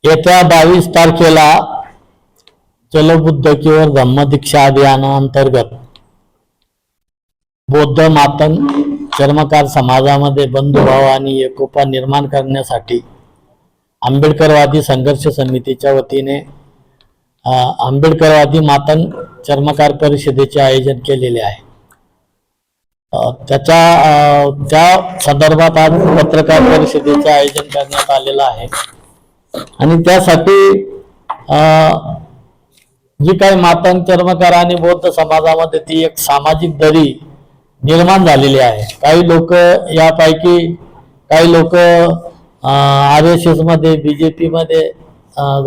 येत्या 22 तारखेला चलो बुद्ध कीवर धम्मदीक्षा अभियानाअंतर्गत बौद्ध मातंग चर्मकार समाजामध्ये बंधुभाव आणि एकोपा निर्माण करण्यासाठी आंबेडकरवादी संघर्ष समितीच्या वतीने आंबेडकरवादी मातंग चर्मकार परिषदेचे आयोजन केलेले आहे। त्या संदर्भात आज पत्रकार परिषदेचे आयोजन करण्यात आलेलं आहे आणि त्यासाठी जी काही मातंग चर्मकार आणि बौद्ध समाजामध्ये ती एक सामाजिक दरी निर्माण झालेली आहे। काही लोक यापैकी काही लोक RSS मध्ये BJP मध्ये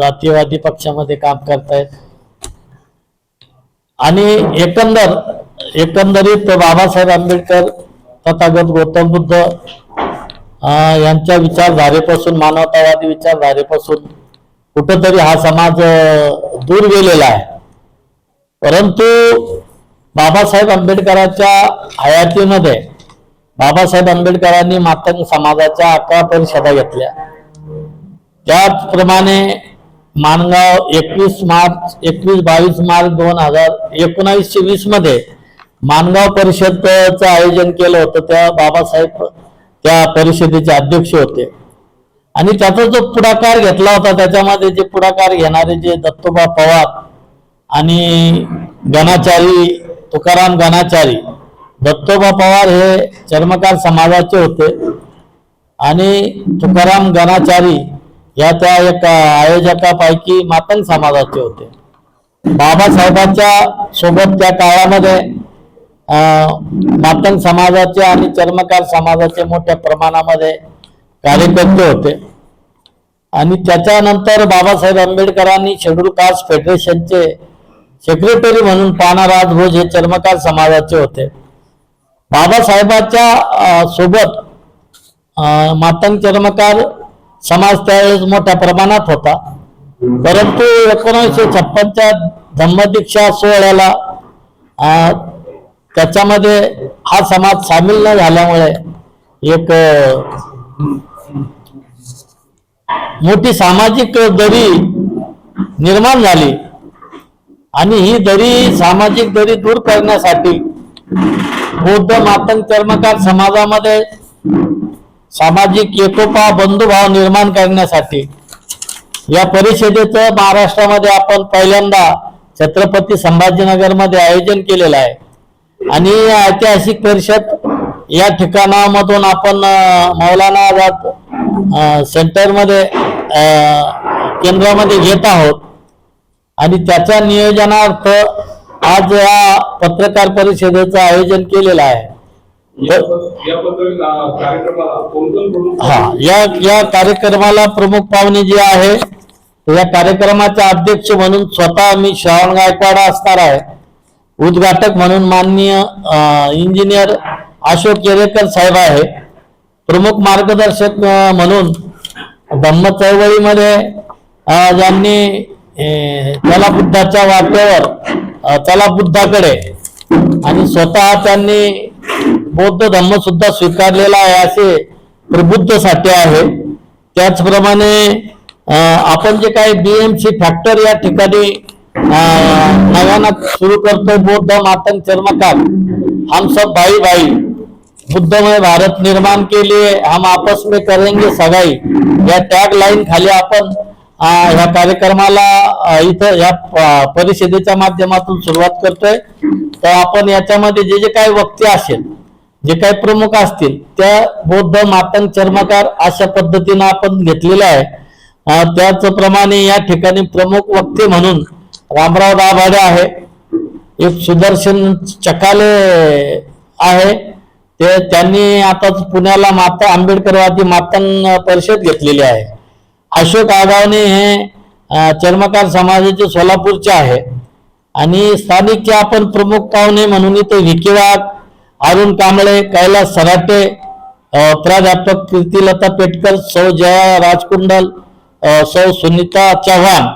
जातीयवादी पक्षामध्ये काम करतायत आणि एकंदरीत बाबासाहेब आंबेडकर तथागत गौतम बुद्ध यांच्या विचारधारेपासून मानवतावादी विचारधारेपासून कुठंतरी हा समाज दूर गेलेला आहे। परंतु बाबासाहेब आंबेडकरांच्या हयातीमध्ये बाबासाहेब आंबेडकरांनी मातंग समाजाच्या 11 परिषदा घेतल्या। त्याचप्रमाणे माणगाव 21 मार्च 21-22 मार्च 2019-20 मध्ये माणगाव परिषदेचं आयोजन केलं होतं। त्या बाबासाहेब त्या परिषदेचे अध्यक्ष होते आणि त्याचा जो पुढाकार घेतला होता त्याच्यामध्ये जे पुढाकार घेणारे जे दत्तोबा पवार आणि गणाचारी तुकाराम गणाचारी, दत्तोबा पवार हे चर्मकार समाजाचे होते आणि तुकाराम गणाचारी या त्या एक आयोजकापैकी मातंग समाजाचे होते। बाबासाहेबांच्या सोबत त्या काळामध्ये मातंग समाजाचे आणि चर्मकार समाजाचे मोठ्या प्रमाणामध्ये कार्यकर्ते होते आणि त्याच्यानंतर बाबासाहेब आंबेडकरांनी शेड्यूल कास्ट फेडरेशनचे सेक्रेटरी म्हणून पाना राजभोज हे चर्मकार समाजाचे होते। बाबासाहेबांच्या सोबत मातंग चर्मकार समाज त्यावेळेस मोठ्या प्रमाणात होता, परंतु 1956च्या धम्मदीक्षा सोहळ्याला त्याच्यामध्ये हा समाज सामील न झाल्यामुळे एक मोठी सामाजिक दरी निर्माण झाली आणि ही सामाजिक दरी दूर करण्यासाठी बौद्ध मातंग चर्मकार समाजामध्ये सामाजिक एकोपा बंधुभाव निर्माण करण्यासाठी या परिषदेचं महाराष्ट्रामध्ये आपण पहिल्यांदा छत्रपती संभाजीनगरमध्ये आयोजन केलेलं आहे आणि ऐतिहासिक परिषद या ठिकाणामधून आपण मौलाना आझाद सेंटरमध्ये केंद्रामध्ये घेत आहोत आणि त्याच्या नियोजनार्थ आज या पत्रकार परिषदेचं आयोजन केलेलं आहे। या कार्यक्रमाला प्रमुख पाहुणे जे आहे या कार्यक्रमाचे अध्यक्ष म्हणून स्वतः मी श्रावण गायकवाड असणार आहे। उद्घाटक म्हणून माननीय इंजिनियर अशोक येरेकर साहेब आहे। प्रमुख मार्गदर्शक म्हणून धम्म चळवळीमध्ये ज्यांनी चला बुद्धाच्या वाटेवर चला बुद्धाकडे आणि स्वतः त्यांनी बौद्ध धम्म सुद्धा स्वीकारलेला आहे असे प्रबुद्ध साठे आहे। त्याचप्रमाणे आपण जे काही BMC फॅक्टर या ठिकाणी नव्यानं सुरू करतो बौद्ध मातंग चर्मकार हम सब भाई भाई बुद्धमय भारत निर्माण के लिए हम आपस में करेंगे सगाई या टॅग लाईन खाली आपण ह्या कार्यक्रमाला इथं या परिषदेच्या माध्यमातून सुरुवात करतोय। तर आपण याच्यामध्ये जे काही वक्ते असेल जे काही प्रमुख असतील त्या बौद्ध मातंग चर्मकार अशा पद्धतीने आपण घेतलेलं आहे। त्याचप्रमाणे या ठिकाणी प्रमुख वक्ते म्हणून रामराव दाभाडे आहे, एक सुदर्शन चकाले आहे, त्यांनी आताच पुण्याला आंबेडकरवादी मातंग परिषद घेतलेली आहे। अशोक आगावणे हे चर्मकार समाजाचे सोलापूरचे आहे आणि स्थानिकचे आपण प्रमुख पाहुणे म्हणून इथे विकिवाग, अरुण कांबळे, कैलास सराटे, प्राध्यापक कीर्तिलता पेटकर, सौ जया राजकुंडल, सौ सुनीता चव्हाण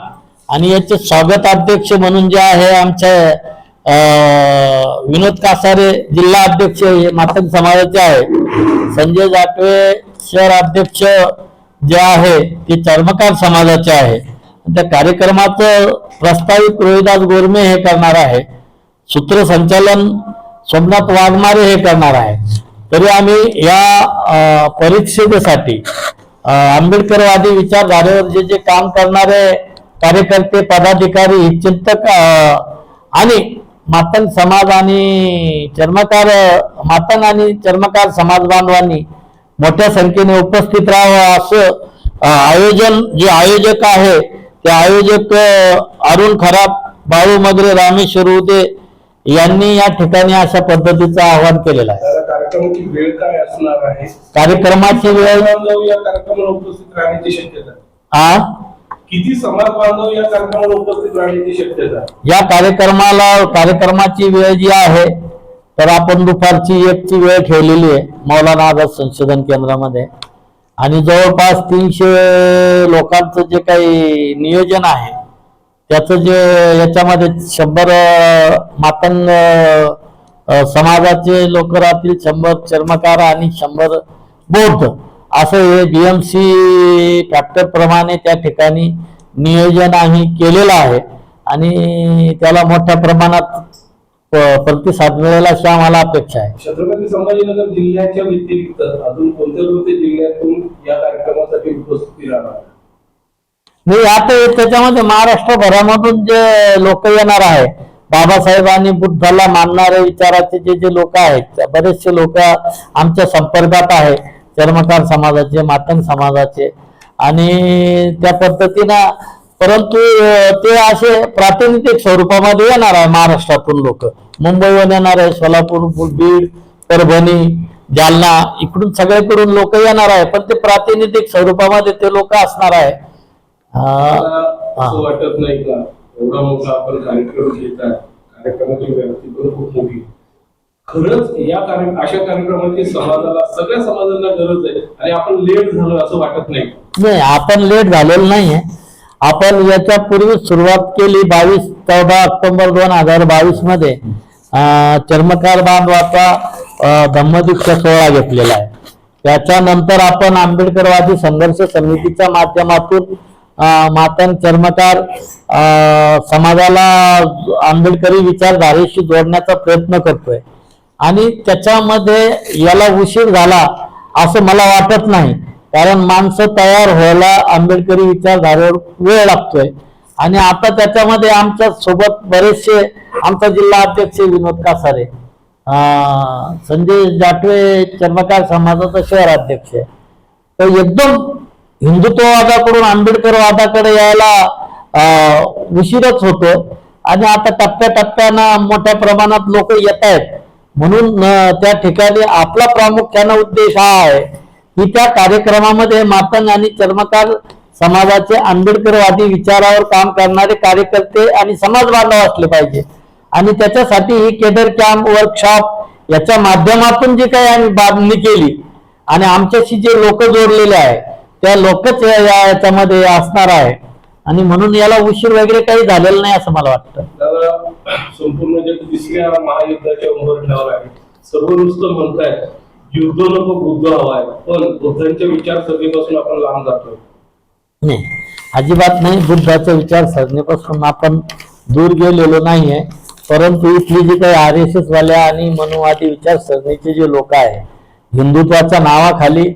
आणि याचे स्वागताध्यक्ष म्हणून जे आहे आमचे विनोद कासारे जिल्हा अध्यक्ष मातंग समाजाचे आहे। संजय जाटवे शहर अध्यक्ष जे आहे ते चर्मकार समाजाचे आहे. त्या कार्यक्रमाचं प्रस्तावित रोहिदास गोरमे हे करणार आहे, सूत्रसंचालन सोमनाथ वाघमारे हे करणार आहे. तरी आम्ही या परिषदेसाठी आंबेडकरवादी विचारधारेवर जे जे काम करणारे कार्यकर्ते, पदाधिकारी, चिंतक आणि मातंग समाज आणि चर्मकार समाज बांधवांनी मोठ्या संख्येने उपस्थित राहावं असं आयोजन जे आयोजक आहे ते आयोजक अरुण खराब, बाळू मगरे, रामेश्वर उदे यांनी या ठिकाणी अशा पद्धतीचं आवाहन केलेलं आहे. कार्यक्रमाची वेळ काय असणार आहे? कार्यक्रमाची वेळ या कार्यक्रमाला उपस्थित राहण्याची शक्यता किती समाज बांधव या कार्यक्रमाला उपस्थित राहण्याची शक्यता? या कार्यक्रमाची वेळ जी आहे तर आपण दुपारची 1ची वेळ ठेवलेली आहे मौलाना आझाद संशोधन केंद्रामध्ये. आणि जवळपास 300 लोकांचं जे काही नियोजन आहे त्याचं जे याच्यामध्ये 100 मातंग समाजाचे लोक राहतील, 100 चर्मकार आणि 100 बौद्ध, असं हे BMC फॅक्टर प्रमाणे त्या ठिकाणी नियोजन आम्ही केलेलं आहे. आणि त्याला मोठ्या प्रमाणात प्रतिसाद मिळेल अशी आम्हाला अपेक्षा आहे. छत्रपती संभाजीनगर जिल्ह्याच्या व्यतिरिक्त अजून कोणत्या जिल्ह्यातून या कार्यक्रमासाठी उपस्थिती राहणार? नाही, आता त्याच्यामध्ये महाराष्ट्रभरामधून जे लोक येणार आहे, बाबासाहेब आणि बुद्धाला मानणारे विचाराचे जे लोक आहेत, बरेचसे लोक आमच्या संपर्कात आहे, चर्मकार समाजाचे, मातंग समाजाचे. आणि त्या पद्धतीनं परंतु ते असे प्रातिनिधिक स्वरूपामध्ये येणार आहे. महाराष्ट्रातून लोक मुंबईहून येणार आहे, सोलापूर, बीड, परभणी, जालना, इकडून सगळीकडून लोक येणार आहे, पण ते प्रातिनिधिक स्वरूपामध्ये ते लोक असणार आहे. असं वाटत नाही का एवढा मोठा आपण कार्यक्रम घेत आहे, कार्यक्रमाची व्याप्ती पण खूप मोठी, खरंच या अशा कार्यक्रमाची सगळ्या समाजाला गरज आहे आणि आपण लेट झालो असं वाटत नाही? नाही, आपण लेट झालेलं नाहीये. आपण याच्या पूर्वी सुरुवात केली 14 ऑक्टोबर 2022 मध्ये चर्मकार बांधवाचा धम्मदीक्षा सोहळा घेतलेला आहे. त्याच्यानंतर आपण आंबेडकरवादी संघर्ष समितीच्या माध्यमातून मातंग चर्मकार समाजाला आंबेडकरी विचारधारेशी जोडण्याचा प्रयत्न करतोय. आणि त्याच्यामध्ये याला उशीर झाला असं मला वाटत नाही, कारण माणसं तयार व्हायला आंबेडकरी विचारधारेवर वेळ लागतोय. आणि आता त्याच्यामध्ये आमच्या सोबत बरेचसे, आमचा जिल्हा अध्यक्ष विनोद कासारे, संजय जाटवे चर्मकार समाजाचा शहर अध्यक्ष आहे, तर एकदम हिंदुत्ववादाकडून आंबेडकरवादाकडे यायला उशीरच होतो. आणि आता टप्प्याटप्प्यानं मोठ्या प्रमाणात लोक येत आहेत, म्हणून त्या ठिकाणी आपला प्रामुख्याने उद्देश हा आहे की त्या कार्यक्रमामध्ये मातंग आणि चर्मकार समाजाचे आंबेडकरवादी विचारावर काम करणारे कार्यकर्ते आणि समाज बांधव असले पाहिजे. आणि त्याच्यासाठी ही केडर कॅम्प, वर्कशॉप याच्या माध्यमातून जे काही आम्ही बांधणी केली आणि आमच्याशी जे लोक जोडलेले आहे त्या लोकच याच्यामध्ये असणार आहे. आणि म्हणून याला उशीर वगैरे काही झालेला नाही असं मला वाटतं. संपूर्ण जग 3ऱ्या महायुद्धाच्या उंबरठ्यावर आहे. सर्व नुसतं म्हणतायत युद्ध नको, बुद्ध हवाय, पण बुद्धांच्या विचारसरणीपासून आपण लांब जातोय. नाही, अजिबात नाही. बुद्धाच्या विचारसरणीपासून आपण दूर गेलेलो नाहीये, परंतु इथली जी काही RSS वाल्या आणि मनुवादी विचारसरणीचे जे लोक आहे, हिंदुत्वाच्या नावाखाली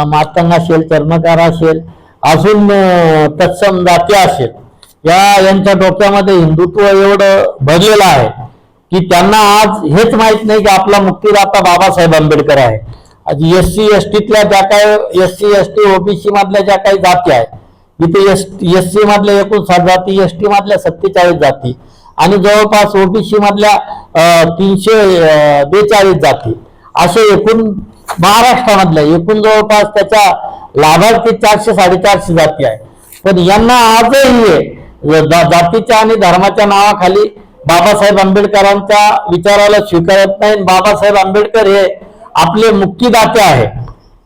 मातंग असेल, चर्मकार असेल, अजून तत्सम जाती असेल, यांच्या डोक्यामध्ये हिंदुत्व एवढं भरलेलं आहे की त्यांना आज हेच माहित नाही की आपला मुक्तिदाता बाबासाहेब आंबेडकर आहे. आज SC STतल्या ज्या काही SC ST OBC मधल्या ज्या काही जाती आहेत, इथे SC मधल्या 59 जाती, ST मधल्या 47 जाती आणि जवळपास OBC मधल्या 342 जाती, असे एकूण महाराष्ट्रामधल्या एकूण जवळपास त्याच्या लाभार्थी 400-450 जाती आहे. पण यांना आजही जातीच्या आणि धर्माच्या नावाखाली बाबासाहेब आंबेडकरांच्या विचाराला स्वीकारत नाही. बाबासाहेब आंबेडकर हे आपले मुक्तिदाते आहे.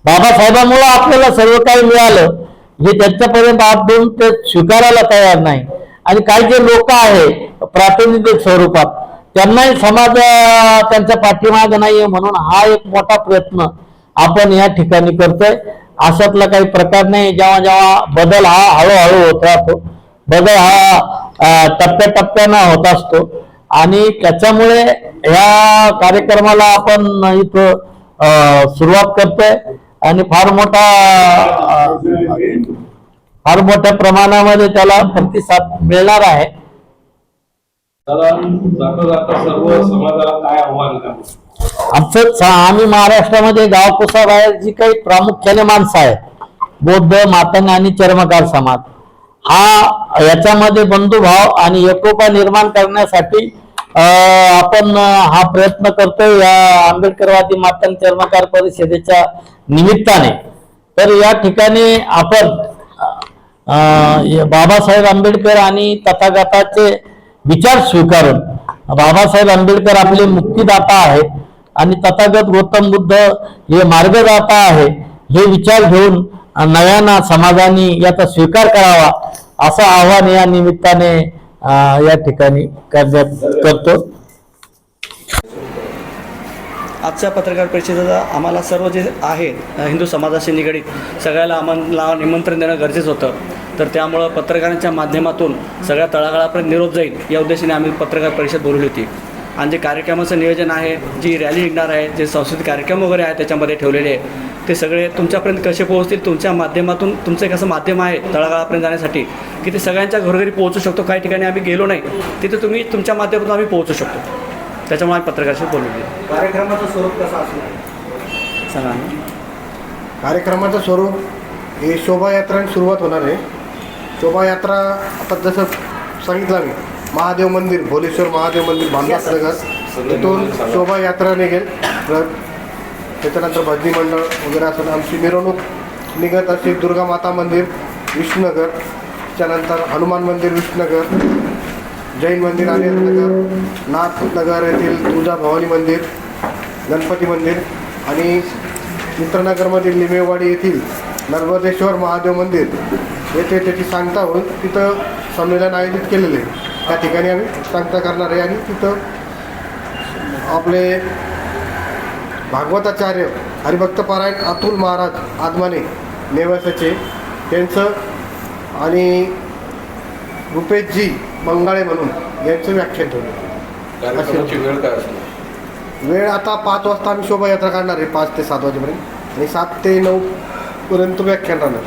बाबासाहेबांमुळे आपल्याला सर्व काही मिळालं हे त्यांच्यापर्यंत आपण ते स्वीकारायला तयार नाही. आणि काही जे लोक आहे प्रातिनिधिक स्वरूपात, त्यांनाही समाज त्यांच्या पाठीमागे नाहीये. म्हणून हा एक मोठा प्रयत्न आपण या ठिकाणी करतोय. अशातला काही प्रकार नाही. जेव्हा जेव्हा बदल हा हळूहळू होत राहतो, बदल हा टप्प्याटप्प्यानं होत असतो आणि त्याच्यामुळे ह्या कार्यक्रमाला आपण इथं सुरुवात करतोय आणि फार मोठ्या प्रमाणामध्ये त्याला प्रतिसाद मिळणार आहे. दादा, जाता जाता सर्व समाजाला काय आव्हान करा? आम्ही महाराष्ट्रामध्ये गावकुसाबाहेर जी काही प्रामुख्याने माणसं आहेत, बौद्ध, मातंग आणि चर्मकार समाज, याच्यामध्ये बंधुभाव आणि एकोपा निर्माण करण्यासाठी आपण हा प्रयत्न करतोय या आंबेडकरवादी मातंग चर्मकार परिषदेच्या निमित्ताने. तर या ठिकाणी आपण बाबासाहेब आंबेडकर आणि तथागताचे विचार स्वीकारून, बाबासाहेब आंबेडकर आपले मुक्तिदाता आहेत आणि तथागत गौतम बुद्ध हे मार्गदाता आहे, हे विचार घेऊन नव्यानं समाजाने याचा स्वीकार करावा असं आवाहन या निमित्ताने या ठिकाणी करतो. आजच्या पत्रकार परिषदेचा आम्हाला सर्व जे आहेत हिंदू समाजाशी निगडीत सगळ्याला आम्हाला निमंत्रण देणं गरजेचं होतं. तर त्यामुळं पत्रकारांच्या माध्यमातून सगळ्या तळागाळापर्यंत निरोप जाईल या उद्देशाने आम्ही पत्रकार परिषद बोलवली होती. आणि जे कार्यक्रमाचं नियोजन आहे, जी रॅली निघणार आहे, जे सांस्कृतिक कार्यक्रम वगैरे आहेत त्याच्यामध्ये ठेवलेले आहे, ते सगळे तुमच्यापर्यंत कसे पोहोचतील, तुमच्या माध्यमातून तुमचं एक असं माध्यम आहे तळागाळापर्यंत जाण्यासाठी की ते सगळ्यांच्या घरोघरी पोहोचू शकतो. काही ठिकाणी आम्ही गेलो नाही, तिथे तुम्ही तुमच्या माध्यमातून आम्ही पोहोचू शकतो. त्याच्यामुळे आम्ही पत्रकाराशी बोलवली. कार्यक्रमाचं स्वरूप कसं असणार सांगा. कार्यक्रमाचं स्वरूप हे शोभायात्रांनी सुरुवात होणार आहे. शोभायात्रा आता जसं सांगितलं मी, महादेव मंदिर, भोलेश्वर महादेव मंदिर बांधासनगर, तिथून शोभायात्रा निघेल. त्याच्यानंतर भजनी मंडळ वगैरे असं आमची मिरवणूक निघत असेल. दुर्गा माता मंदिर विष्णुनगर, त्याच्यानंतर हनुमान मंदिर विष्णुनगर, जैन मंदिर आनंदनगर, नाथनगर येथील तुळजाभवानी मंदिर, गणपती मंदिर आणि मित्रनगरमधील लिंबेवाडी येथील नर्मदेश्वर महादेव मंदिर येथे त्याची सांगता होऊन तिथं संमेलन आयोजित केलेलं आहे. त्या ठिकाणी आम्ही सांगता करणार आहे आणि तिथं आपले भागवताचार्य हरिभक्तपारायण अतुल महाराज आदमाने नेवासाचे त्यांचं आणि रुपेशजी मंगाळे म्हणून यांचं व्याख्यान ठेवलं. कार्यक्रमाची वेळ काय असणार? वेळ आता 5 वाजता आम्ही शोभायात्रा काढणार आहे, 5 ते 7 वाजेपर्यंत, आणि 7 ते 9 पर्यंत व्याख्यान राहणार.